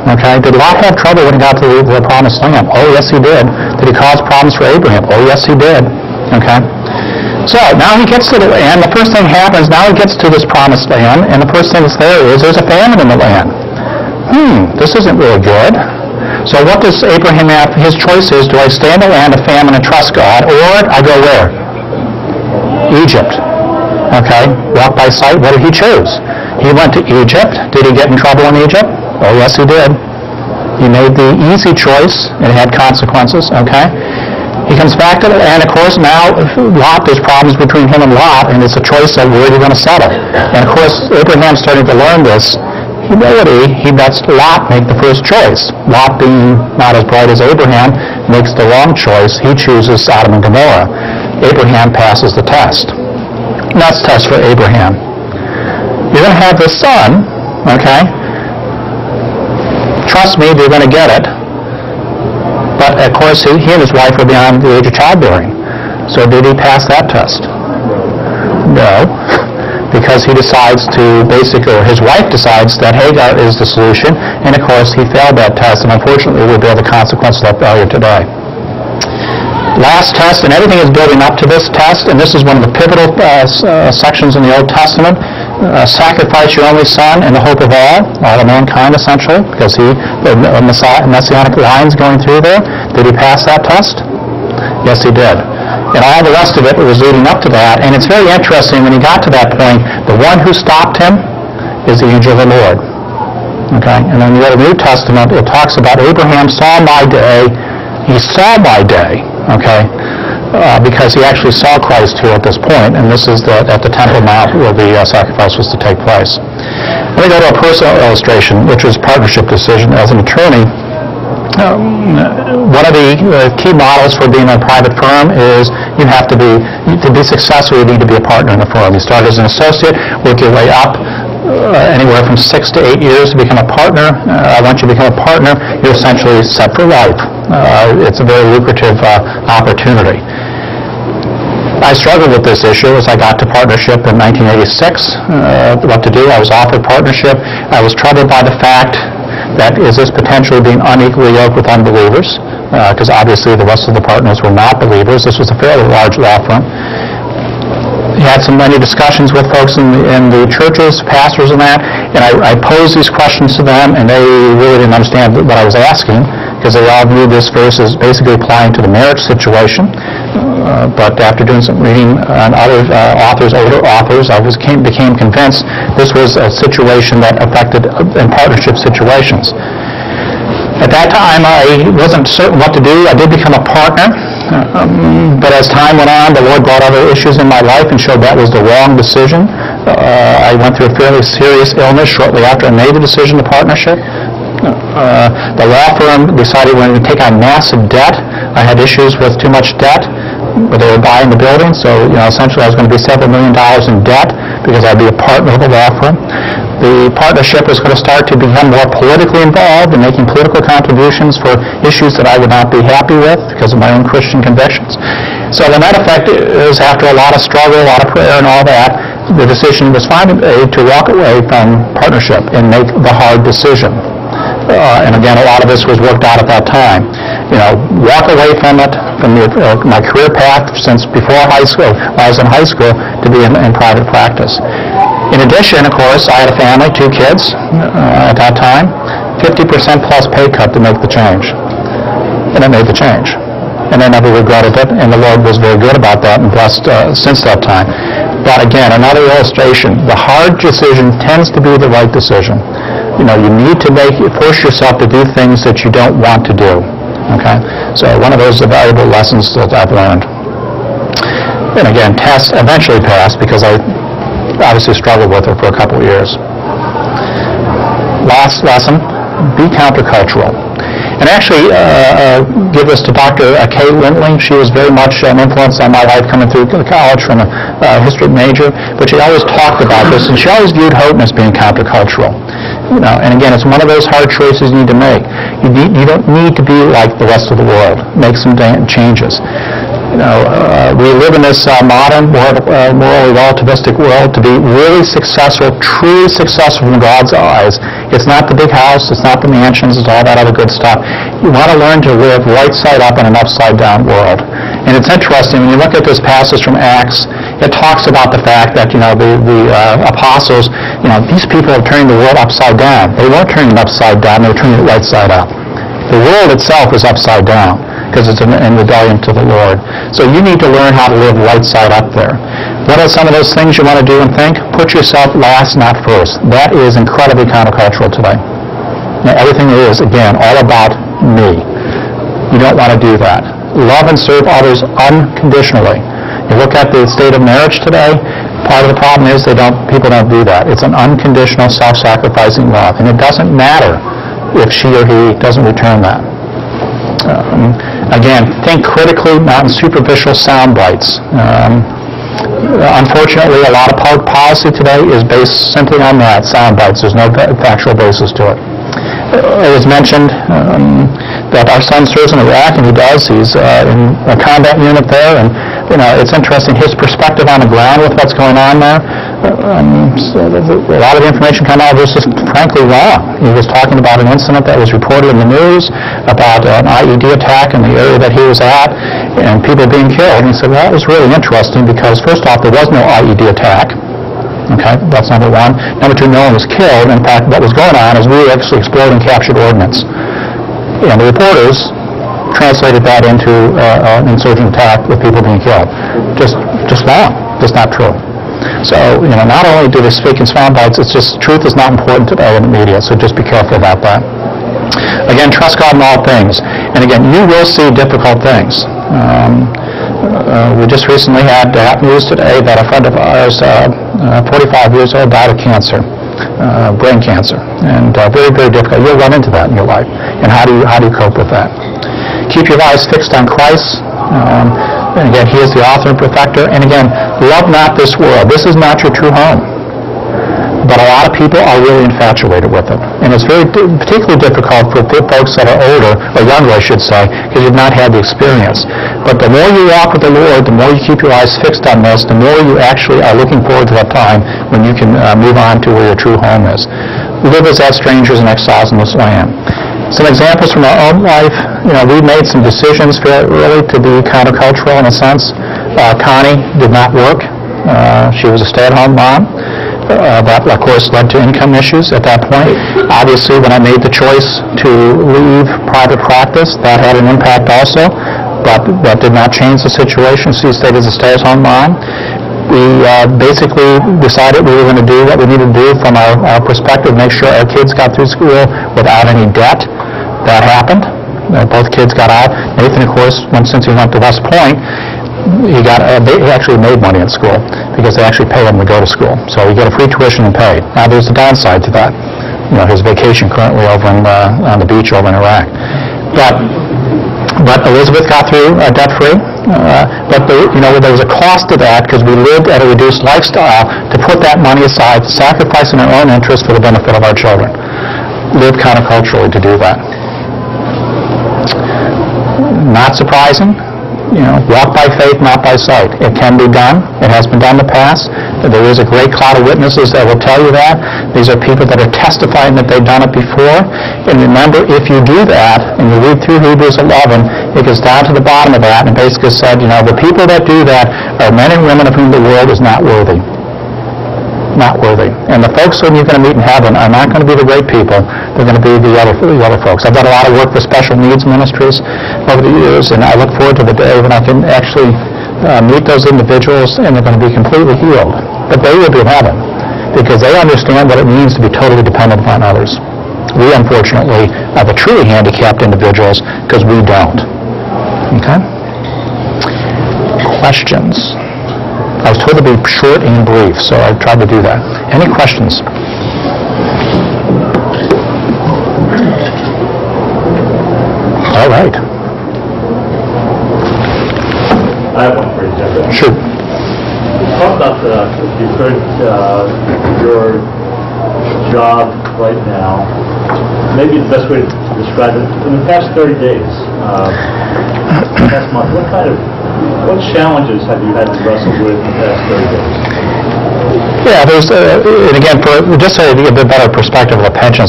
Okay, did Lot have trouble when he got to the promised land? Oh, yes, he did. Did he cause problems for Abraham? Oh, yes, he did. Okay. So now he gets to the land. The first thing happens, now he gets to this promised land, and the first thing that's there is there's a famine in the land. This isn't really good. So what does Abraham have? His choice is, do I stay in the land of famine and trust God, or I go where? Egypt. Okay, walk by sight. What did he choose? He went to Egypt. Did he get in trouble in Egypt? Oh, yes, he did. He made the easy choice. It had consequences, okay? He comes back to the land. Of course, now, Lot, there's problems between him and Lot, and it's a choice of where you're going to settle. And, of course, Abraham's starting to learn this humility. He lets Lot make the first choice. Lot, being not as bright as Abraham, makes the wrong choice. He chooses Sodom and Gomorrah. Abraham passes the test. That's the test for Abraham. You're going to have this son, okay? Trust me, you're going to get it. But, of course, he and his wife were beyond the age of childbearing. So did he pass that test? No. Because he decides to basically, or his wife decides that Hagar is the solution. And, of course, he failed that test. And, unfortunately, we bear the consequences of that failure today. Last test, and everything is building up to this test, and this is one of the pivotal sections in the Old Testament. Sacrifice your only son in the hope of all of mankind, essentially, because the messianic line's going through there. Did he pass that test? Yes, he did. And all the rest of it was leading up to that. And it's very interesting, when he got to that point, the one who stopped him is the angel of the Lord. Okay? And then the New Testament, it talks about Abraham saw my day. He saw my day. Okay? Because he actually saw Christ here at this point, and this is at the Temple Mount where the sacrifice was to take place. Let me go to a personal illustration, which is partnership decision. As an attorney, one of the key models for being a private firm is you have to be successful, you need to be a partner in the firm. You start as an associate, work your way up, anywhere from 6 to 8 years to become a partner. Once you become a partner, you're essentially set for life. It's a very lucrative opportunity. I struggled with this issue as I got to partnership in 1986. What to do? I was offered partnership. I was troubled by the fact that is this potentially being unequally yoked with unbelievers, because obviously the rest of the partners were not believers. This was a fairly large law firm. He had many discussions with folks in the churches, pastors and that, and I posed these questions to them, and they really didn't understand what I was asking, because they all knew this verse is basically applying to the marriage situation. But after doing some reading on other older authors, I became convinced this was a situation that affected in partnership situations. At that time, I wasn't certain what to do. I did become a partner, but as time went on, the Lord brought other issues in my life and showed that was the wrong decision. I went through a fairly serious illness shortly after I made the decision to partnership. The law firm decided we were going to take on massive debt. I had issues with too much debt, but they were buying the building, so essentially I was going to be several $1 million in debt because I'd be a partner of the law firm. The partnership was going to start to become more politically involved and making political contributions for issues that I would not be happy with because of my own Christian convictions. So the net effect is, after a lot of struggle, a lot of prayer and all that, the decision was finally made to walk away from partnership and make the hard decision. And again, a lot of this was worked out at that time. Walk away from it, from my career path since before high school, when I was in high school, to be in private practice. In addition, of course, I had a family, 2 kids at that time, 50% plus pay cut to make the change. And I made the change. And I never regretted it, and the Lord was very good about that and blessed since that time. But again, another illustration, the hard decision tends to be the right decision. You need to force yourself to do things that you don't want to do. Okay? So one of those valuable lessons that I've learned. And again, tests eventually passed because I obviously struggled with it for a couple of years. Last lesson, be countercultural. And actually, give this to Dr. Kay Lindley. She was very much an influence on my life coming through college from a history major. But she always talked about this, and she always viewed Houghton as being countercultural. And again, it's one of those hard choices you need to make. You don't need to be like the rest of the world. Make some changes. We live in this modern, morally relativistic world. To be really successful, truly successful in God's eyes, It's not the big house, it's not the mansions, it's all that other good stuff. You want to learn to live right side up in an upside down world. And it's interesting, when you look at this passage from Acts, it talks about the fact that, the apostles, these people are turning the world upside down. They weren't turning it upside down, they were turning it right side up. The world itself is upside down because it's in rebellion to the Lord. So you need to learn how to live right side up there. What are some of those things you want to do and think? Put yourself last, not first. That is incredibly countercultural today. Now, everything is, again, all about me. You don't want to do that. Love and serve others unconditionally. You look at the state of marriage today, part of the problem is people don't do that. It's an unconditional, self-sacrificing love. And it doesn't matter if she or he doesn't return that. Again, think critically, not in superficial sound bites. Unfortunately, a lot of public policy today is based simply on that, sound bites. There's no factual basis to it. It was mentioned that our son serves in Iraq, and he does. He's in a combat unit there, and it's interesting his perspective on the ground with what's going on there. A lot of the information coming out was just frankly wrong. He was talking about an incident that was reported in the news about an IED attack in the area that he was at and people being killed. And he said, well, that was really interesting because, first off, there was no IED attack. Okay, that's number one. Number two, no one was killed. In fact, what was going on is we actually exploding captured ordnance. And the reporters translated that into an insurgent attack with people being killed. Just wrong. Just not true. So, not only do they speak in sound bites, it's just truth is not important today in the media, so just be careful about that. Again, trust God in all things. And again, you will see difficult things. We just recently had news today that a friend of ours, 45 years old, died of cancer, brain cancer, and very, very difficult. You'll run into that in your life. And how do you cope with that? Keep your eyes fixed on Christ. And again, he is the author and perfecter. And again, love not this world. This is not your true home. But a lot of people are really infatuated with it. And it's particularly difficult for folks that are older, or younger I should say, because you've not had the experience. But the more you walk with the Lord, the more you keep your eyes fixed on this, the more you actually are looking forward to that time when you can move on to where your true home is. Live as that strangers and exiles in this land. Some examples from our own life, we made some decisions very early to be countercultural in a sense. Connie did not work. She was a stay-at-home mom. That, of course, led to income issues at that point. Obviously, when I made the choice to leave private practice, that had an impact also, but that did not change the situation. She stayed as a stay-at-home mom. We basically decided we were going to do what we needed to do from our perspective, make sure our kids got through school without any debt. That happened. Both kids got out. Nathan, of course, since he went to West Point, he actually made money at school because they actually pay him to go to school. So you get a free tuition and pay. Now there's a downside to that. His vacation currently over on the beach over in Iraq. But Elizabeth got through debt-free. But there was a cost to that because we lived at a reduced lifestyle to put that money aside, sacrificing our own interests for the benefit of our children. Live counterculturally to do that. Not surprising. Walk by faith, not by sight. It can be done. It has been done in the past. There is a great cloud of witnesses that will tell you that. These are people that are testifying that they've done it before. And remember, if you do that, and you read through Hebrews 11, it gets down to the bottom of that and basically said, the people that do that are men and women of whom the world is not worthy. Not worthy. And the folks whom you're going to meet in heaven are not going to be the great people. They're going to be the other folks. I've done a lot of work for special needs ministries over the years, and I look forward to the day when I can actually meet those individuals and they're going to be completely healed. But they will be in heaven because they understand what it means to be totally dependent upon others. We, unfortunately, are the truly handicapped individuals because we don't. Okay? Questions? I was told to be short and brief, so I tried to do that. Any questions? All right. I have one for you, Jeff. Sure. Talk about, if you could, your job right now. Maybe the best way to describe it, in the past 30 days, past month, what challenges have you had to wrestle with in the past 30 days? Yeah, there's, and again, just so you get a bit better perspective of the pension